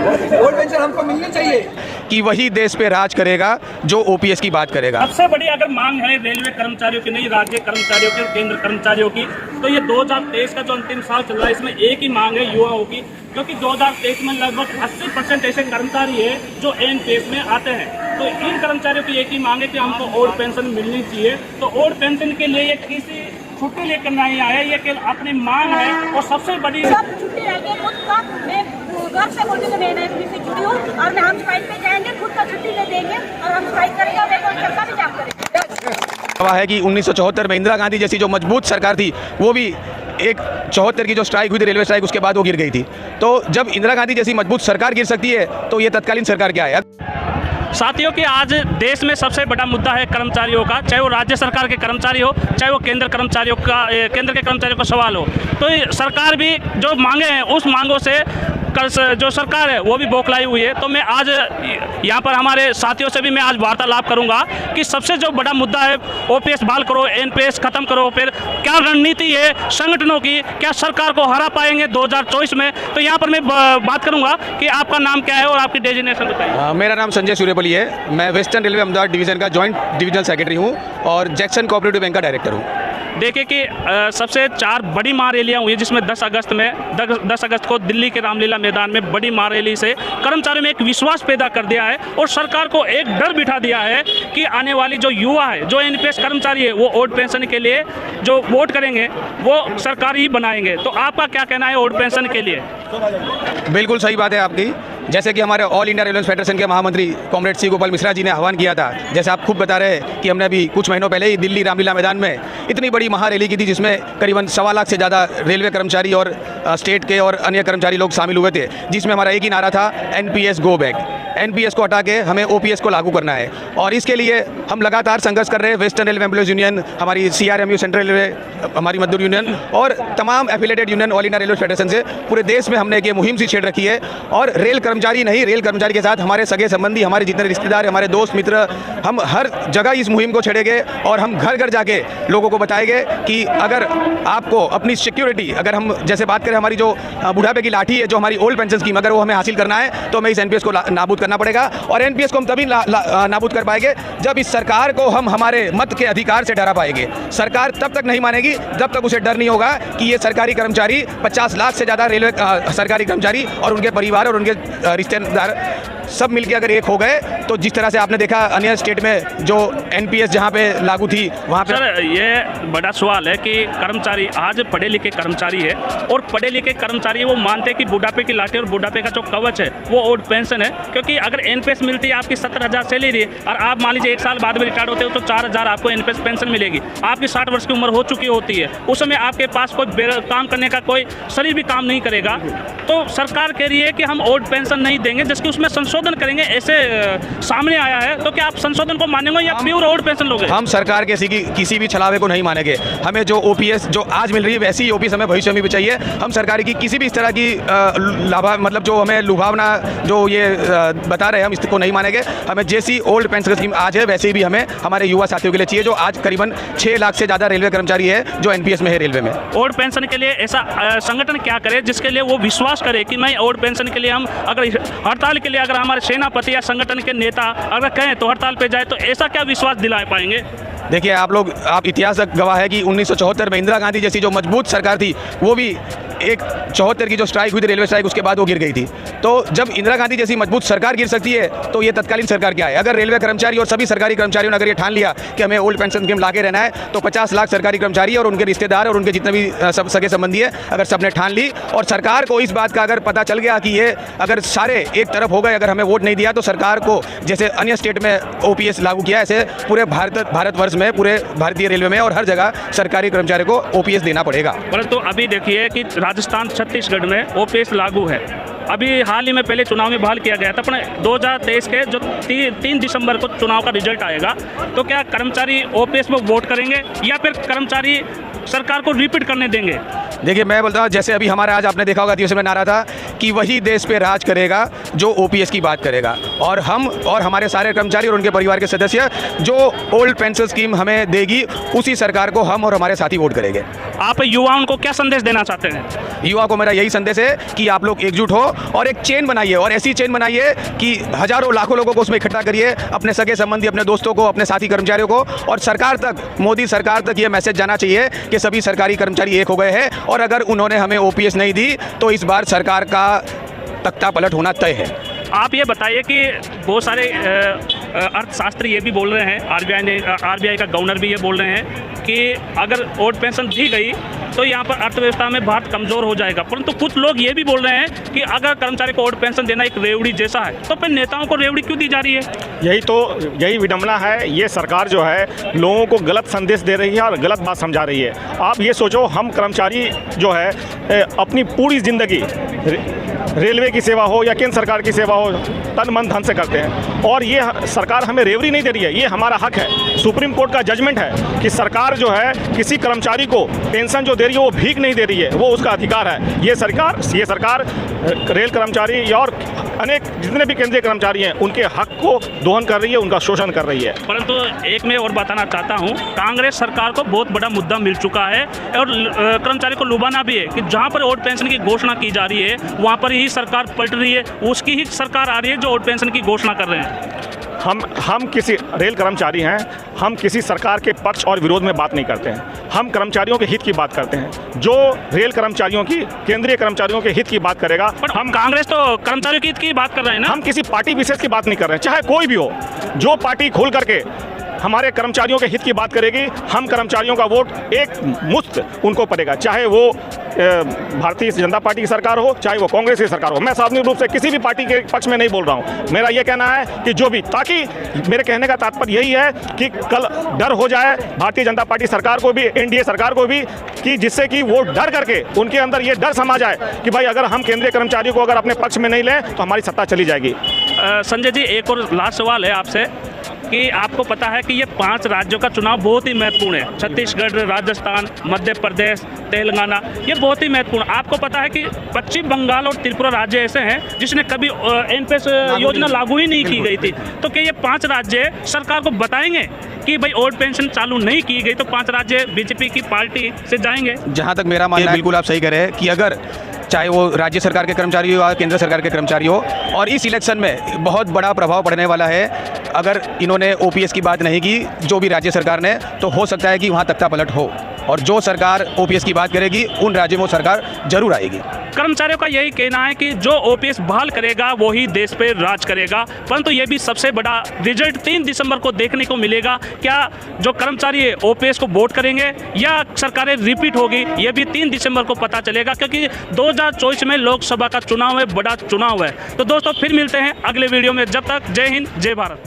Old pension हमको मिलनी चाहिए कि वही देश पे राज करेगा जो ओपीएस की बात करेगा। सबसे बड़ी अगर मांग है रेलवे कर्मचारियों की, नहीं राज्य कर्मचारियों की, केंद्र कर्मचारियों की, तो ये 2023 का जो अंतिम साल चल रहा है इसमें एक ही मांग है युवाओं की, क्योंकि 2023 में लगभग 80% ऐसे कर्मचारी है जो एनपीएस में आते हैं। तो इन कर्मचारियों की एक ही मांग है कि हमको ओल्ड पेंशन मिलनी चाहिए। तो ओल्ड पेंशन के लिए ये किसी छुट्टी लेकर नहीं आया, ये केवल अपनी मांग है। और सबसे बड़ी सब छुट्टी रहेगी, खुद का मैं घर से बोलने को मैं एनपीएस से जुड़ी हूँ और मैं हम स्ट्राइक पे जाएंगे, खुद का छुट्टी ले देंगे और हम स्ट्राइक करेंगे और एक और का भी जाम करेंगे। है कि 1974 में इंदिरा गांधी जैसी जो मजबूत सरकार थी, वो भी एक 74 की जो स्ट्राइक हुई थी, रेलवे स्ट्राइक, उसके बाद वो गिर गई थी। तो जब इंदिरा गांधी जैसी मजबूत सरकार गिर सकती है तो ये तत्कालीन सरकार क्या है? साथियों कि आज देश में सबसे बड़ा मुद्दा है कर्मचारियों का, चाहे वो राज्य सरकार के कर्मचारी हो, चाहे वो केंद्र के कर्मचारियों का सवाल हो। तो सरकार भी जो मांगे हैं उस मांगों से जो सरकार है वो भी बौखलाई हुई है। तो मैं आज यहाँ पर हमारे साथियों से भी मैं आज वार्तालाप करूँगा कि सबसे जो बड़ा मुद्दा है ओपीएस बहाल करो, एनपीएस खत्म करो, फिर क्या रणनीति है संगठनों की, क्या सरकार को हरा पाएंगे 2024 में। तो यहाँ पर मैं बात करूँगा कि आपका नाम क्या है और आपकी डेजिग्नेशन बताइए। मेरा नाम संजय सूर्यपली है, मैं वेस्टर्न रेलवे अहमदाबाद डिवीज़न का जॉइंट डिविजनल सेक्रेटरी हूँ और जैक्सन कोऑपरेटिव बैंक का डायरेक्टर हूँ। देखिए कि सबसे 4 बड़ी महारैलियाँ हुई जिसमें 10 अगस्त को दिल्ली के रामलीला मैदान में बड़ी महारैली से कर्मचारियों में एक विश्वास पैदा कर दिया है और सरकार को एक डर बिठा दिया है कि आने वाली जो युवा है, जो एनपीएस कर्मचारी है, वो ओल्ड पेंशन के लिए जो वोट करेंगे वो सरकार ही बनाएंगे। तो आपका क्या कहना है ओल्ड पेंशन के लिए? बिल्कुल सही बात है आपकी। जैसे कि हमारे ऑल इंडिया रेलवे फेडरेशन के महामंत्री कॉमरेड सी गोपाल मिश्रा जी ने आह्वान किया था, जैसे आप खूब बता रहे हैं कि हमने अभी कुछ महीनों पहले ही दिल्ली रामलीला मैदान में इतनी बड़ी महारैली की थी जिसमें करीबन 1.25 लाख से ज़्यादा रेलवे कर्मचारी और स्टेट के और अन्य कर्मचारी लोग शामिल हुए थे, जिसमें हमारा एक ही नारा था, एनपीएस गो बैक। एनपीएस को हटा के हमें ओपीएस को लागू करना है और इसके लिए हम लगातार संघर्ष कर रहे हैं। वेस्टर्न रेलवे एम्प्लॉयज़ यूनियन, हमारी सीआरएमयू सेंट्रल रेलवे, हमारी मजदूर यूनियन और तमाम affiliated union all India railway federation से पूरे देश में हमने एक मुहिम सी छेड़ रखी है। और रेल कर्मचारी नहीं, रेल कर्मचारी के साथ हमारे सगे संबंधी, हमारे जितने रिश्तेदार, हमारे दोस्त मित्र, हम हर जगह इस मुहिम को छेड़ेंगे और हम घर घर जाके लोगों को बताएंगे कि अगर आपको अपनी सिक्योरिटी, अगर हम जैसे बात करें हमारी जो बुढ़ापे की लाठी है, जो हमारी ओल्ड पेंशन स्कीम, अगर वो हमें हासिल करना है तो हमें इस एनपीएस को नाबूद करना पड़ेगा। और एनपीएस को हम तभी नाबूद कर पाएंगे जब इस सरकार को हम हमारे मत के अधिकार से डरा पाएंगे। सरकार तब तक नहीं मानेगी जब तक उसे डर नहीं होगा कि ये सरकारी कर्मचारी 50 लाख से ज़्यादा रेलवे सरकारी कर्मचारी और उनके परिवार और उनके रिश्तेदार सब मिलकर अगर एक हो गए तो जिस तरह से आपने देखा अन्य स्टेट में जो एनपीएस जहाँ पे लागू थी वहाँ पे। सर ये बड़ा सवाल है कि कर्मचारी आज पढ़े लिखे कर्मचारी है और पढ़े लिखे कर्मचारी वो मानते हैं कि बुढ़ापे की लाठी और बुढ़ापे का जो कवच है वो ओल्ड पेंशन है, क्योंकि अगर एनपीएस मिलती है आपकी 70,000 सैलरी और आप मान लीजिए 1 साल बाद में रिटायर्ड होते हो तो 4,000 आपको एनपीएस पेंशन मिलेगी। आपकी 60 वर्ष की उम्र हो चुकी होती है, उस समय आपके पास कोई काम करने का कोई शरीर भी काम नहीं करेगा। तो सरकार कह रही है कि हम ओल्ड पेंशन नहीं देंगे, जिसकी उसमें संशोधन करेंगे, ऐसे सामने आया है। तो क्या आप संशोधन को मानेंगे या प्योर ओल्ड पेंशन लोगे? हम सरकार के किसी भी छलावे को नहीं मानेंगे। हमें जो ओपीएस जो आज मिल रही है वैसी ही ओपीएस हमें भविष्य में भी चाहिए। हम सरकार की किसी भी इस तरह की मतलब जो हमें लुभावना जो ये बता रहे हैं हम इसको नहीं मानेंगे। हमें जैसी ओल्ड पेंशन स्कीम आज है वैसे ही भी हमें हमारे युवा साथियों के लिए चाहिए, जो आज करीबन 6 लाख से ज़्यादा रेलवे कर्मचारी है जो एनपीएस में है रेलवे में। ओल्ड पेंशन के लिए ऐसा संगठन क्या करे जिसके लिए वो विश्वास करे कि मैं ओल्ड पेंशन के लिए हम अगर हड़ताल के लिए अगर हमारे सेनापति या संगठन के नेता अगर कहें तो हड़ताल पे जाए, तो ऐसा क्या विश्वास दिला पाएंगे? देखिए आप इतिहास गवाह है कि 1974 में इंदिरा गांधी जैसी जो मजबूत सरकार थी, वो भी एक 74 की जो स्ट्राइक हुई थी, रेलवे स्ट्राइक, उसके बाद वो गिर गई थी। तो जब इंदिरा गांधी जैसी मजबूत सरकार गिर सकती है तो ये तत्कालीन सरकार क्या है? अगर रेलवे कर्मचारी और सभी सरकारी कर्मचारियों ने अगर ये ठान लिया कि हमें ओल्ड पेंशन स्कीम लाके रहना है, तो 50 लाख सरकारी कर्मचारी और उनके रिश्तेदार और उनके जितने भी सब सगे संबंधी है, अगर सबने ठान ली और सरकार को इस बात का अगर पता चल गया कि ये अगर सारे एक तरफ हो गए, अगर हमें वोट नहीं दिया, तो सरकार को जैसे अन्य स्टेट में ओपीएस लागू किया, ऐसे पूरे भारतवर्ष में, पूरे भारतीय रेलवे में और हर जगह सरकारी कर्मचारी को ओपीएस देना पड़ेगा। परंतु अभी देखिए कि राजस्थान, छत्तीसगढ़ में ओपीएस लागू है। अभी हाल ही में पहले चुनाव में बहाल किया गया था, अपने 2023 के जो 3 दिसंबर को चुनाव का रिजल्ट आएगा, तो क्या कर्मचारी ओपीएस में वोट करेंगे या फिर कर्मचारी सरकार को रिपीट करने देंगे? देखिए, मैं बोलता हूँ, जैसे अभी हमारा आज आपने देखा होगा दिवस में नारा था कि वही देश पे राज करेगा जो ओपीएस की बात करेगा, और हम और हमारे सारे कर्मचारी और उनके परिवार के सदस्य जो ओल्ड पेंशन स्कीम हमें देगी, उसी सरकार को हम और हमारे साथी वोट करेंगे। आप युवाओं को क्या संदेश देना चाहते हैं? युवा को मेरा यही संदेश है कि आप लोग एकजुट हो और एक चेन बनाइए, और ऐसी चेन बनाइए कि हजारों लाखों लोगों को उसमें इकट्ठा करिए, अपने सगे संबंधी, अपने दोस्तों को, अपने साथी कर्मचारियों को, और सरकार तक, मोदी सरकार तक ये मैसेज जाना चाहिए कि सभी सरकारी कर्मचारी एक हो गए हैं, और अगर उन्होंने हमें ओपीएस नहीं दी तो इस बार सरकार का तख्ता पलट होना तय है। आप ये बताइए कि बहुत सारे अर्थशास्त्री ये भी बोल रहे हैं, आरबीआई का गवर्नर भी ये बोल रहे हैं कि अगर ओल्ड पेंशन दी गई तो यहाँ पर अर्थव्यवस्था में भारत कमज़ोर हो जाएगा, परंतु कुछ लोग ये भी बोल रहे हैं कि अगर कर्मचारी को ओल्ड पेंशन देना एक रेवड़ी जैसा है, तो फिर नेताओं को रेवड़ी क्यों दी जा रही है? यही विडंबना है। ये सरकार जो है लोगों को गलत संदेश दे रही है और गलत बात समझा रही है। आप ये सोचो, हम कर्मचारी जो है अपनी पूरी ज़िंदगी रेलवे की सेवा हो या केंद्र सरकार की सेवा हो, तन मन धन से करते हैं, और ये सरकार हमें रेवड़ी नहीं दे रही है। ये हमारा हक है। सुप्रीम कोर्ट का जजमेंट है कि सरकार जो है किसी कर्मचारी को पेंशन जो दे रही है वो भीख नहीं दे रही है, वो उसका अधिकार है। ये सरकार रेल कर्मचारी और अनेक जितने भी केंद्रीय कर्मचारी हैं उनके हक को दोहन कर रही है, उनका शोषण कर रही है। परंतु एक मैं और बताना चाहता हूं, कांग्रेस सरकार को बहुत बड़ा मुद्दा मिल चुका है, और कर्मचारी को लुभाना भी है कि जहां पर ओल्ड पेंशन की घोषणा की जा रही है वहां पर ही सरकार पलट रही है, उसकी ही सरकार आ रही है जो ओल्ड पेंशन की घोषणा कर रहे हैं। हम किसी रेल कर्मचारी हैं, हम किसी सरकार के पक्ष और विरोध में बात नहीं करते हैं। हम कर्मचारियों के हित की बात करते हैं। जो रेल कर्मचारियों की, केंद्रीय कर्मचारियों के हित की बात करेगा। पर हम कांग्रेस तो कर्मचारियों के हित की बात कर रहे हैं ना। हम किसी पार्टी विशेष की बात नहीं कर रहे हैं, चाहे कोई भी हो। जो पार्टी खोल करके हमारे कर्मचारियों के हित की बात करेगी, हम कर्मचारियों का वोट एक मुश्त उनको पड़ेगा, चाहे वो भारतीय जनता पार्टी की सरकार हो, चाहे वो कांग्रेस की सरकार हो। मैं सार्वजनिक रूप से किसी भी पार्टी के पक्ष में नहीं बोल रहा हूँ। मेरा ये कहना है कि जो भी, ताकि मेरे कहने का तात्पर्य यही है कि कल डर हो जाए भारतीय जनता पार्टी सरकार को भी, एनडीए सरकार को भी, कि जिससे कि वो डर करके उनके अंदर ये डर समा जाए कि भाई अगर हम केंद्रीय कर्मचारियों को अगर अपने पक्ष में नहीं लें तो हमारी सत्ता चली जाएगी। संजय जी, एक और लास्ट सवाल है आपसे कि आपको पता है कि ये 5 राज्यों का चुनाव बहुत ही महत्वपूर्ण है। छत्तीसगढ़, राजस्थान, मध्य प्रदेश, तेलंगाना, ये बहुत ही महत्वपूर्ण। आपको पता है कि पश्चिम बंगाल और त्रिपुरा राज्य ऐसे हैं जिसने कभी एनपीएस योजना लागू ही नहीं की गई थी। तो क्या ये 5 राज्य सरकार को बताएंगे कि भाई ओल्ड पेंशन चालू नहीं की गई तो 5 राज्य बीजेपी की पार्टी से जाएंगे? जहाँ तक मेरा मानना है, बिल्कुल आप सही कह रहे हैं कि अगर चाहे वो राज्य सरकार के कर्मचारी हो या केंद्र सरकार के कर्मचारी हो, और इस इलेक्शन में बहुत बड़ा प्रभाव पड़ने वाला है। अगर इन्होंने ओपीएस की बात नहीं की, जो भी राज्य सरकार ने, तो हो सकता है कि वहाँ तख्ता पलट हो, और जो सरकार ओपीएस की बात करेगी उन राज्यों में सरकार जरूर आएगी। कर्मचारियों का यही कहना है कि जो ओपीएस बहाल करेगा वही देश पे राज करेगा, परंतु ये भी सबसे बड़ा रिजल्ट 3 दिसंबर को देखने को मिलेगा। क्या जो कर्मचारी ओपीएस को वोट करेंगे या सरकारें रिपीट होगी, ये भी 3 दिसंबर को पता चलेगा, क्योंकि 2024 में लोकसभा का चुनाव है, बड़ा चुनाव है। तो दोस्तों, फिर मिलते हैं अगले वीडियो में। जब तक जय हिंद, जय भारत।